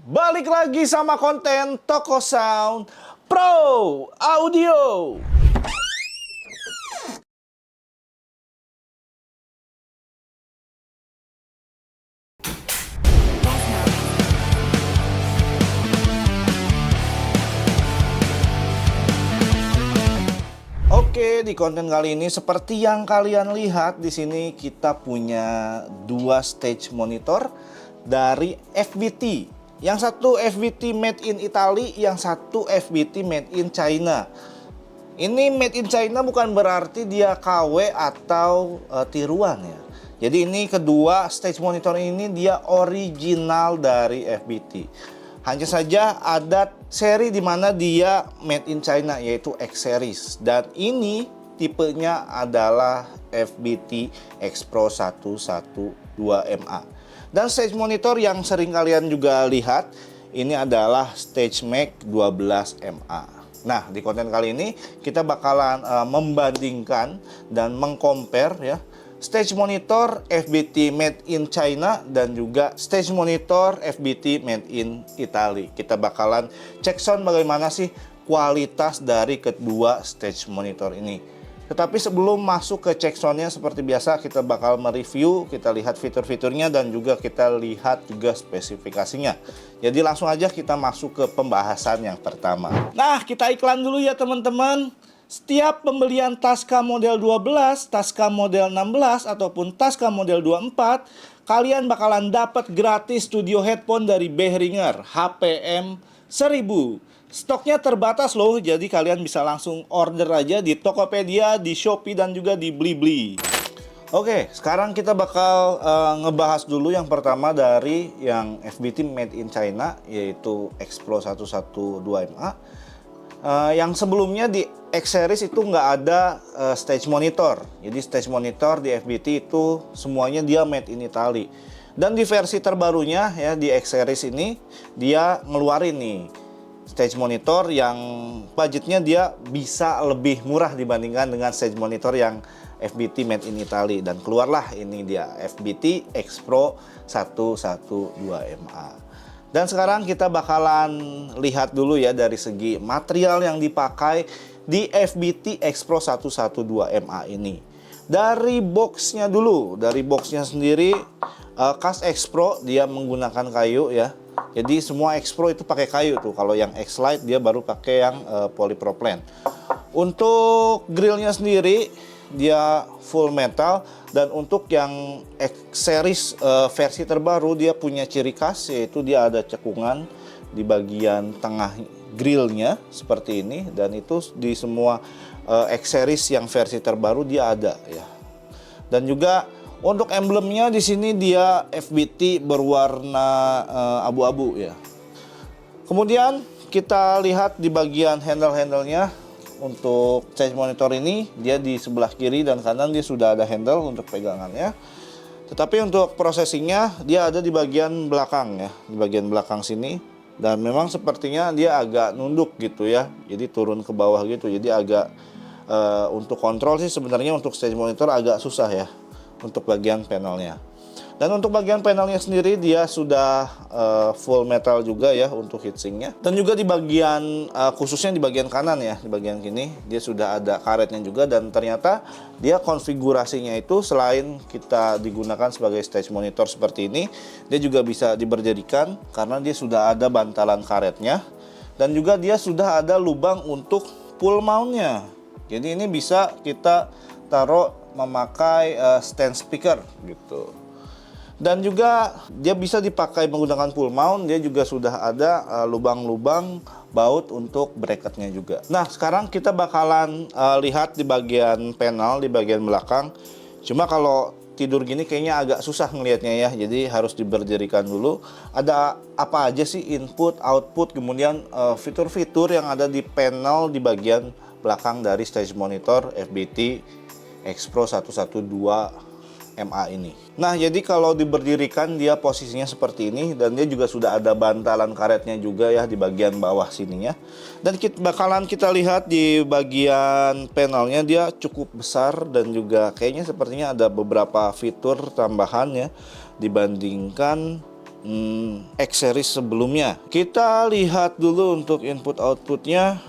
Balik lagi sama konten Toko Sound Pro Audio. Oke, di konten kali ini seperti yang kalian lihat di sini kita punya dua stage monitor dari FBT. Yang satu FBT made in Italy, yang satu FBT made in China. Ini made in China bukan berarti dia KW atau tiruan ya. Jadi ini kedua stage monitor ini dia original dari FBT. Hanya saja ada seri di mana dia made in China yaitu X series, dan ini tipenya adalah FBT X Pro 112MA. Dan stage monitor yang sering kalian juga lihat ini adalah StageMax 12MA. Nah, di konten kali ini kita bakalan membandingkan dan mengcompare ya stage monitor FBT made in China dan juga stage monitor FBT made in Italy. Kita bakalan cek sound bagaimana sih kualitas dari kedua stage monitor ini. Tetapi sebelum masuk ke cek soundnya, seperti biasa kita bakal mereview, kita lihat fitur-fiturnya dan juga kita lihat juga spesifikasinya. Jadi langsung aja kita masuk ke pembahasan yang pertama. Nah, kita iklan dulu ya teman-teman. Setiap pembelian Tascam model 12, Tascam model 16, ataupun Tascam model 24, kalian bakalan dapat gratis studio headphone dari Behringer HPM 1000. Stoknya terbatas loh, jadi kalian bisa langsung order aja di Tokopedia, di Shopee, dan juga di Blibli. Oke, sekarang kita bakal ngebahas dulu yang pertama dari yang FBT made in China, yaitu X Pro 112MA. Yang sebelumnya di X series itu nggak ada stage monitor. Jadi stage monitor di FBT itu semuanya dia made in Italy. Dan di versi terbarunya ya di X series ini dia ngeluarin nih stage monitor yang budgetnya dia bisa lebih murah dibandingkan dengan stage monitor yang FBT made in Italy, dan keluarlah ini dia FBT X Pro 112MA. Dan sekarang kita bakalan lihat dulu ya dari segi material yang dipakai di FBT X Pro 112MA ini. Dari boxnya dulu, dari boxnya sendiri khas X Pro dia menggunakan kayu ya. Jadi semua X Pro itu pakai kayu tuh. Kalau yang X Lite dia baru pakai yang polypropylene. Untuk grillnya sendiri dia full metal, dan untuk yang X series versi terbaru dia punya ciri khas, yaitu dia ada cekungan di bagian tengah grillnya seperti ini, dan itu di semua X series yang versi terbaru dia ada ya. Dan juga untuk emblemnya di sini dia FBT berwarna abu-abu ya. Kemudian kita lihat di bagian handle-handlenya. Untuk stage monitor ini dia di sebelah kiri dan kanan dia sudah ada handle untuk pegangannya. Tetapi untuk processingnya dia ada di bagian belakang ya, di bagian belakang sini. Dan memang sepertinya dia agak nunduk gitu ya, jadi turun ke bawah gitu. Jadi agak untuk kontrol sih sebenarnya untuk stage monitor agak susah ya untuk bagian panelnya. Dan untuk bagian panelnya sendiri dia sudah full metal juga ya untuk heatsinknya. Dan juga di bagian khususnya di bagian kanan ya, di bagian kini dia sudah ada karetnya juga. Dan ternyata dia konfigurasinya itu selain kita digunakan sebagai stage monitor seperti ini, dia juga bisa diberjadikan karena dia sudah ada bantalan karetnya. Dan juga dia sudah ada lubang untuk pull mountnya. Jadi ini bisa kita taruh memakai stand speaker gitu. Dan juga dia bisa dipakai menggunakan pull mount, dia juga sudah ada lubang-lubang baut untuk bracketnya juga. Nah, sekarang kita bakalan lihat di bagian panel, di bagian belakang. Cuma kalau tidur gini kayaknya agak susah ngelihatnya ya, jadi harus diberdirikan dulu. Ada apa aja sih input, output, kemudian fitur-fitur yang ada di panel di bagian belakang dari stage monitor FBT X Pro 112MA ini. Nah, jadi kalau diberdirikan dia posisinya seperti ini, dan dia juga sudah ada bantalan karetnya juga ya di bagian bawah sininya. Dan bakalan kita lihat di bagian panelnya dia cukup besar, dan juga kayaknya sepertinya ada beberapa fitur tambahan ya dibandingkan X series sebelumnya. Kita lihat dulu untuk input outputnya.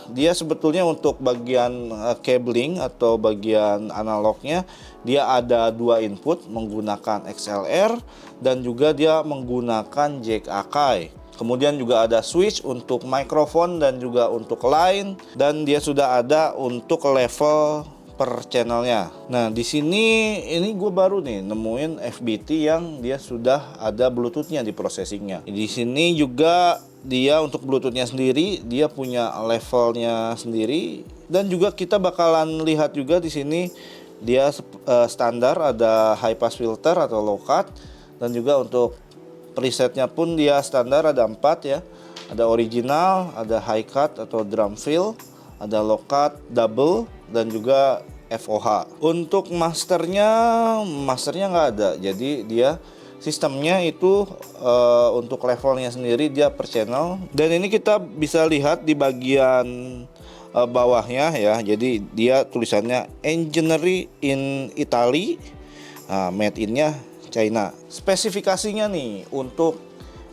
Dia sebetulnya untuk bagian cabling atau bagian analognya, dia ada 2 input menggunakan XLR dan juga dia menggunakan jack Akai. Kemudian juga ada switch untuk mikrofon dan juga untuk line, dan dia sudah ada untuk level per channelnya. Nah, di sini ini gue baru nih nemuin FBT yang dia sudah ada Bluetooth-nya di processingnya. Di sini juga dia untuk Bluetooth-nya sendiri, dia punya levelnya sendiri, dan juga kita bakalan lihat juga di sini dia standar ada high pass filter atau low cut, dan juga untuk presetnya pun dia standar ada 4 ya. Ada original, ada high cut atau drum fill, ada low cut, double, dan juga FOH. Untuk masternya nggak ada. Jadi dia sistemnya itu untuk levelnya sendiri dia per channel. Dan ini kita bisa lihat di bagian bawahnya ya. Jadi dia tulisannya Engineering in Italy, made in-nya China. Spesifikasinya nih untuk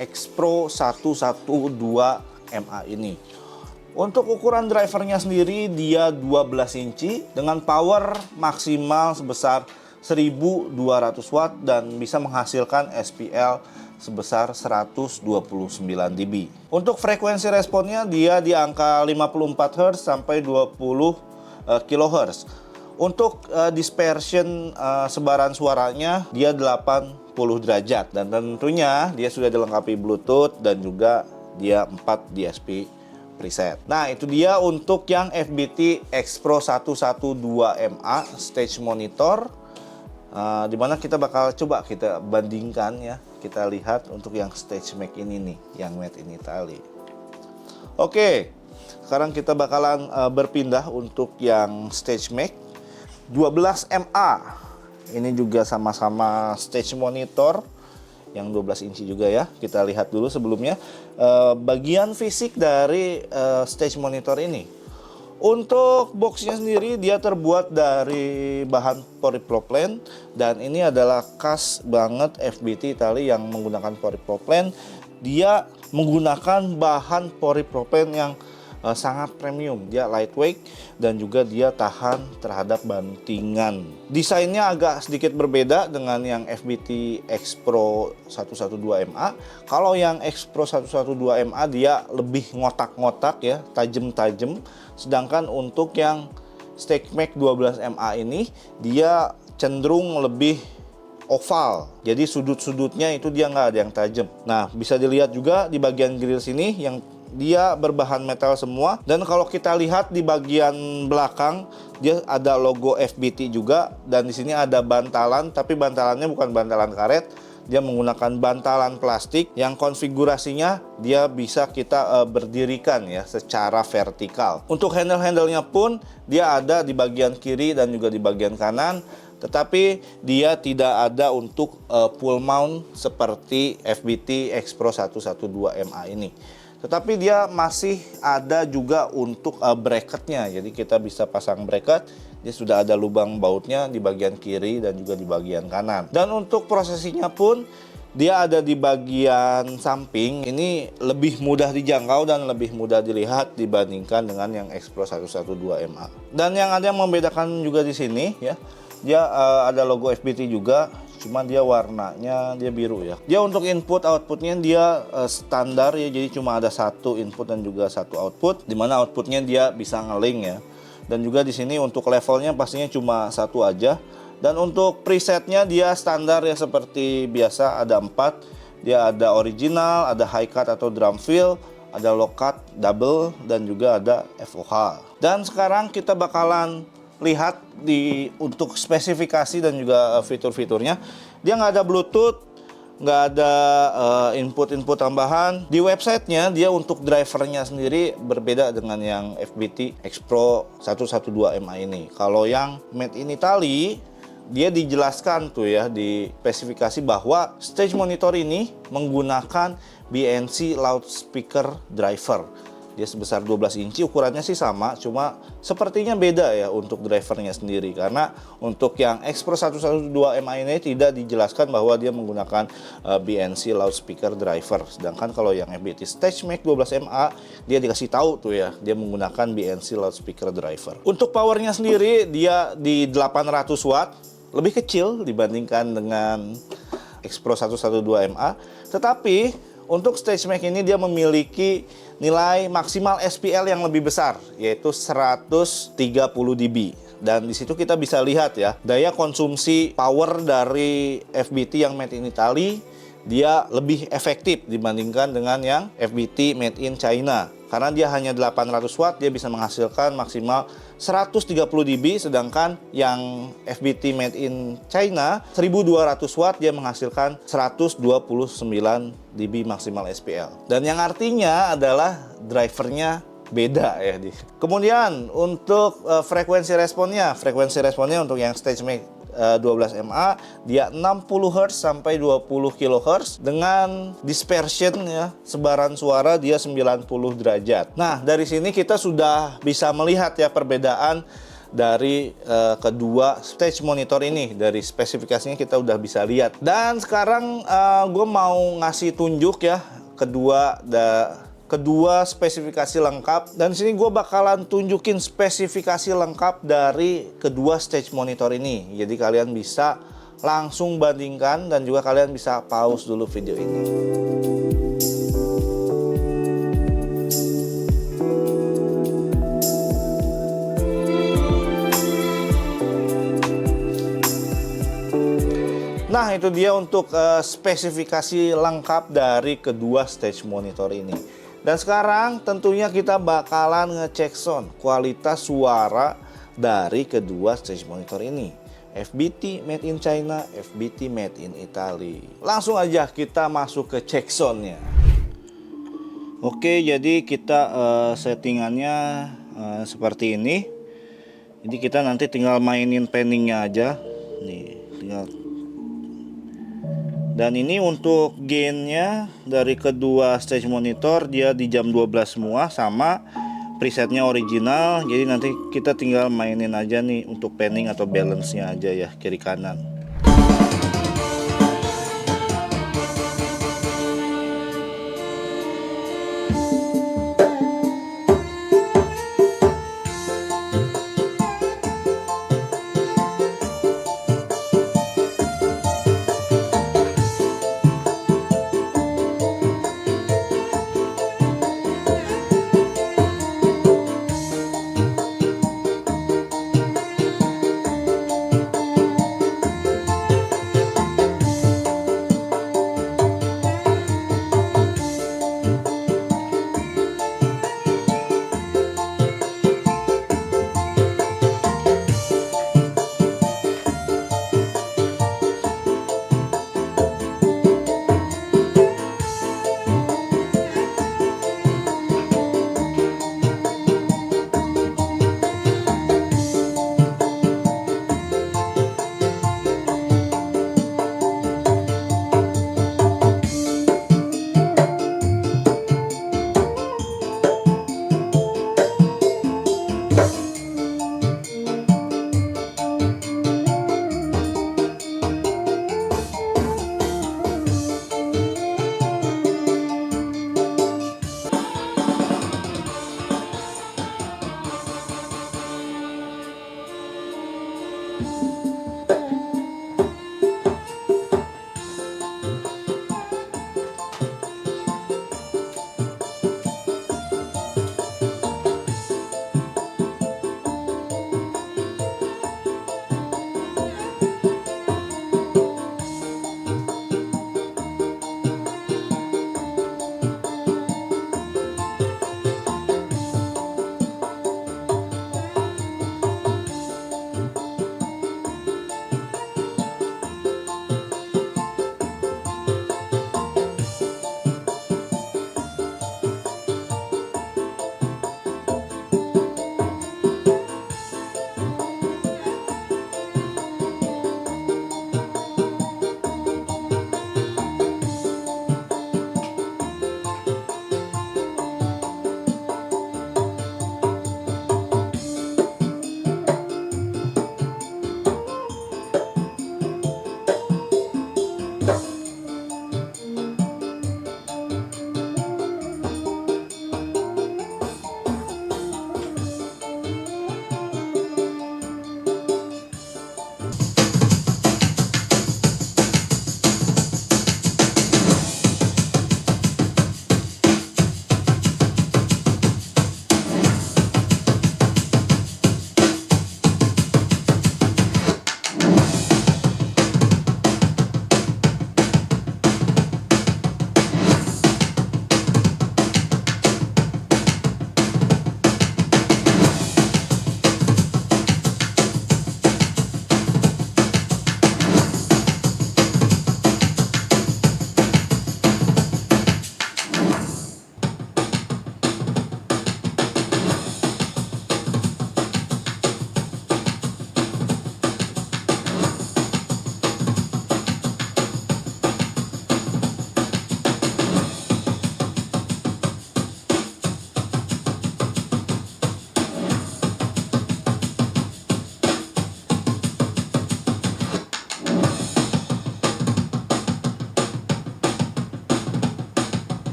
X-Pro 112 MA ini. Untuk ukuran drivernya sendiri dia 12 inci dengan power maksimal sebesar 1200 watt dan bisa menghasilkan SPL sebesar 129 dB. Untuk frekuensi responnya dia di angka 54 Hz sampai 20 kHz. Untuk dispersion sebaran suaranya dia 80 derajat, dan tentunya dia sudah dilengkapi Bluetooth dan juga dia 4 DSP preset. Nah, itu dia untuk yang FBT X Pro 112 MA stage monitor, dimana kita bakal coba kita bandingkan ya, kita lihat untuk yang stage mic ini nih, yang made in Italy. Oke, sekarang kita bakalan berpindah untuk yang stage mic 12 MA. Ini juga sama-sama stage monitor yang 12 inci juga ya. Kita lihat dulu sebelumnya bagian fisik dari stage monitor ini. Untuk boxnya sendiri dia terbuat dari bahan polypropylene, dan ini adalah khas banget FBT Italy yang menggunakan polypropylene. Dia menggunakan bahan polypropylene yang sangat premium, dia lightweight dan juga dia tahan terhadap bantingan. Desainnya agak sedikit berbeda dengan yang FBT X Pro 112 MA. Kalau yang X Pro 112 MA dia lebih ngotak-ngotak ya, tajam-tajam. Sedangkan untuk yang Stage Mic 12 MA ini dia cenderung lebih oval. Jadi sudut-sudutnya itu dia nggak ada yang tajam. Nah, bisa dilihat juga di bagian grill sini yang dia berbahan metal semua, dan kalau kita lihat di bagian belakang dia ada logo FBT juga, dan di sini ada bantalan, tapi bantalannya bukan bantalan karet, dia menggunakan bantalan plastik yang konfigurasinya dia bisa kita berdirikan ya secara vertikal. Untuk handle-handlenya pun dia ada di bagian kiri dan juga di bagian kanan, tetapi dia tidak ada untuk pull mount seperti FBT X Pro 112 MA ini. Tetapi dia masih ada juga untuk bracketnya, jadi kita bisa pasang bracket. Dia sudah ada lubang bautnya di bagian kiri dan juga di bagian kanan. Dan untuk prosesinya pun dia ada di bagian samping. Ini lebih mudah dijangkau dan lebih mudah dilihat dibandingkan dengan yang X Pro 112 MA. Dan yang ada yang membedakan juga di sini ya, dia ada logo FBT juga, cuma dia warnanya dia biru ya. Dia untuk input outputnya dia standar ya, jadi cuma ada satu input dan juga satu output, dimana outputnya dia bisa ngeling ya. Dan juga di sini untuk levelnya pastinya cuma satu aja. Dan untuk presetnya dia standar ya, seperti biasa ada 4. Dia ada original, ada high cut atau drum fill, ada low cut, double, dan juga ada FOH. Dan sekarang kita bakalan lihat untuk spesifikasi dan juga fitur-fiturnya. Dia nggak ada Bluetooth, nggak ada input-input tambahan. Di websitenya dia untuk drivernya sendiri berbeda dengan yang FBT X Pro 112 MA ini. Kalau yang made in Italy dia dijelaskan tuh ya di spesifikasi bahwa stage monitor ini menggunakan BNC loudspeaker driver. Dia sebesar 12 inci, ukurannya sih sama, cuma sepertinya beda ya untuk drivernya sendiri. Karena untuk yang Expro 112MA ini tidak dijelaskan bahwa dia menggunakan BNC loudspeaker driver. Sedangkan kalau yang FBT StageMax 12MA, dia dikasih tahu tuh ya, dia menggunakan BNC loudspeaker driver. Untuk powernya sendiri, dia di 800 watt, lebih kecil dibandingkan dengan Expro 112MA. Tetapi untuk StageMax ini dia memiliki nilai maksimal SPL yang lebih besar, yaitu 130 dB. Dan di situ kita bisa lihat ya, daya konsumsi power dari FBT yang made in Italy dia lebih efektif dibandingkan dengan yang FBT made in China. Karena dia hanya 800 watt, dia bisa menghasilkan maksimal 130 dB, sedangkan yang FBT made in China 1200 watt dia menghasilkan 129 dB maksimal SPL. Dan yang artinya adalah drivernya beda ya. Kemudian untuk frekuensi responnya untuk yang StageMax 12MA dia 60 Hz sampai 20 kHz dengan dispersion ya, sebaran suara dia 90 derajat. Nah, dari sini kita sudah bisa melihat ya perbedaan dari kedua stage monitor ini. Dari spesifikasinya kita udah bisa lihat. Dan sekarang gue mau ngasih tunjuk ya kedua spesifikasi lengkap, dan sini gue bakalan tunjukin spesifikasi lengkap dari kedua stage monitor ini. Jadi kalian bisa langsung bandingkan dan juga kalian bisa pause dulu video ini. Nah, itu dia untuk spesifikasi lengkap dari kedua stage monitor ini. Dan sekarang tentunya kita bakalan ngecek sound, kualitas suara dari kedua stage monitor ini. FBT made in China, FBT made in Italy. Langsung aja kita masuk ke cek soundnya. Oke, jadi kita settingannya seperti ini. Jadi kita nanti tinggal mainin panningnya aja. Nih, tinggal. Dan ini untuk gainnya dari kedua stage monitor dia di jam 12 semua, sama presetnya original. Jadi nanti kita tinggal mainin aja nih untuk panning atau balance-nya aja ya, kiri kanan.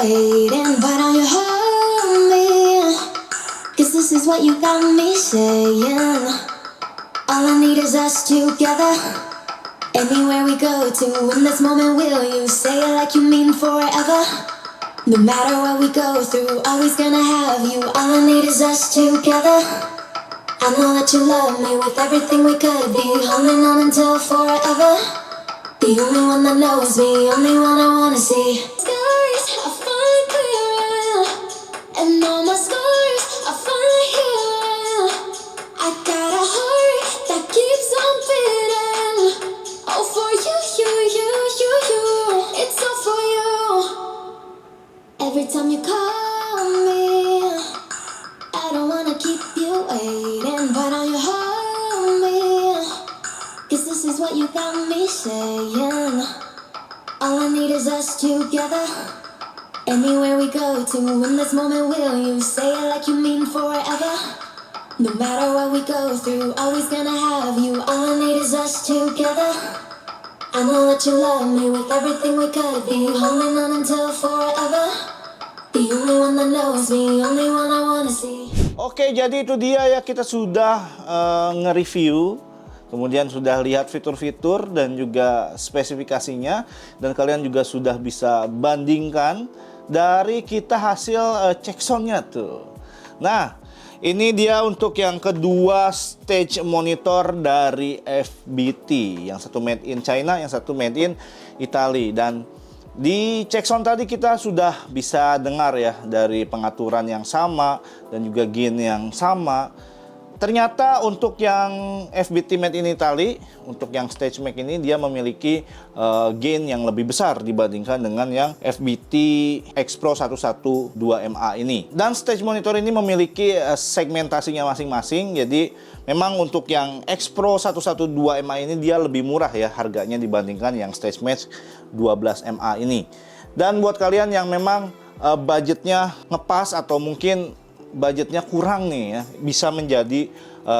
waiting, why don't you hold me? Cause this is what you got me saying. All I need is us together. Anywhere we go to, in this moment will you say it like you mean forever? No matter what we go through, always gonna have you. All I need is us together. I know that you love me with everything we could be, holding on until forever. The only one that knows me, only one I wanna see. Skies are fine clearing, and all my scars are finally healing. I got a heart that keeps on beating. Oh, for you, it's all for you. Every time you call me, I don't wanna keep you waiting. Why don't you hold me? Cause this is what you got me saying. All I need is us together. Anywhere we go to, in this moment will you say it like you mean forever? No matter what we go through, always gonna have you. All I need is us together. I know that you love me with everything we could be, holding on until forever. The only one that knows me, only one I wanna see. Oke, jadi itu dia ya, kita sudah nge-review, kemudian sudah lihat fitur-fitur dan juga spesifikasinya, dan kalian juga sudah bisa bandingkan dari kita hasil cek soundnya tuh. Nah, ini dia untuk yang kedua stage monitor dari FBT. Yang satu made in China, yang satu made in Italy. Dan di cek sound tadi kita sudah bisa dengar ya, dari pengaturan yang sama dan juga gain yang sama. Ternyata untuk yang FBT made in Italy, untuk yang stage mic ini dia memiliki gain yang lebih besar dibandingkan dengan yang FBT X Pro 112MA ini. Dan stage monitor ini memiliki segmentasinya masing-masing. Jadi memang untuk yang X Pro 112MA ini dia lebih murah ya harganya dibandingkan yang stage match 12MA ini. Dan buat kalian yang memang budgetnya ngepas atau mungkin budgetnya kurang nih ya, bisa menjadi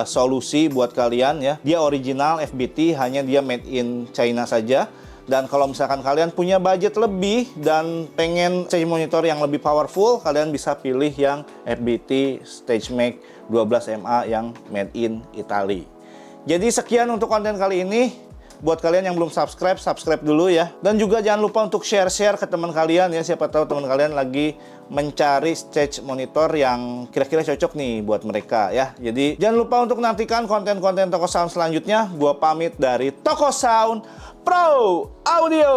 solusi buat kalian ya. Dia original FBT, hanya dia made in China saja. Dan kalau misalkan kalian punya budget lebih dan pengen stage monitor yang lebih powerful, kalian bisa pilih yang FBT StageMac 12MA yang made in Italy. Jadi sekian untuk konten kali ini. Buat kalian yang belum subscribe, subscribe dulu ya. Dan juga jangan lupa untuk share-share ke teman kalian ya. Siapa tahu teman kalian lagi mencari stage monitor yang kira-kira cocok nih buat mereka ya. Jadi jangan lupa untuk nantikan konten-konten Toko Sound selanjutnya. Gua pamit dari Toko Sound Pro Audio.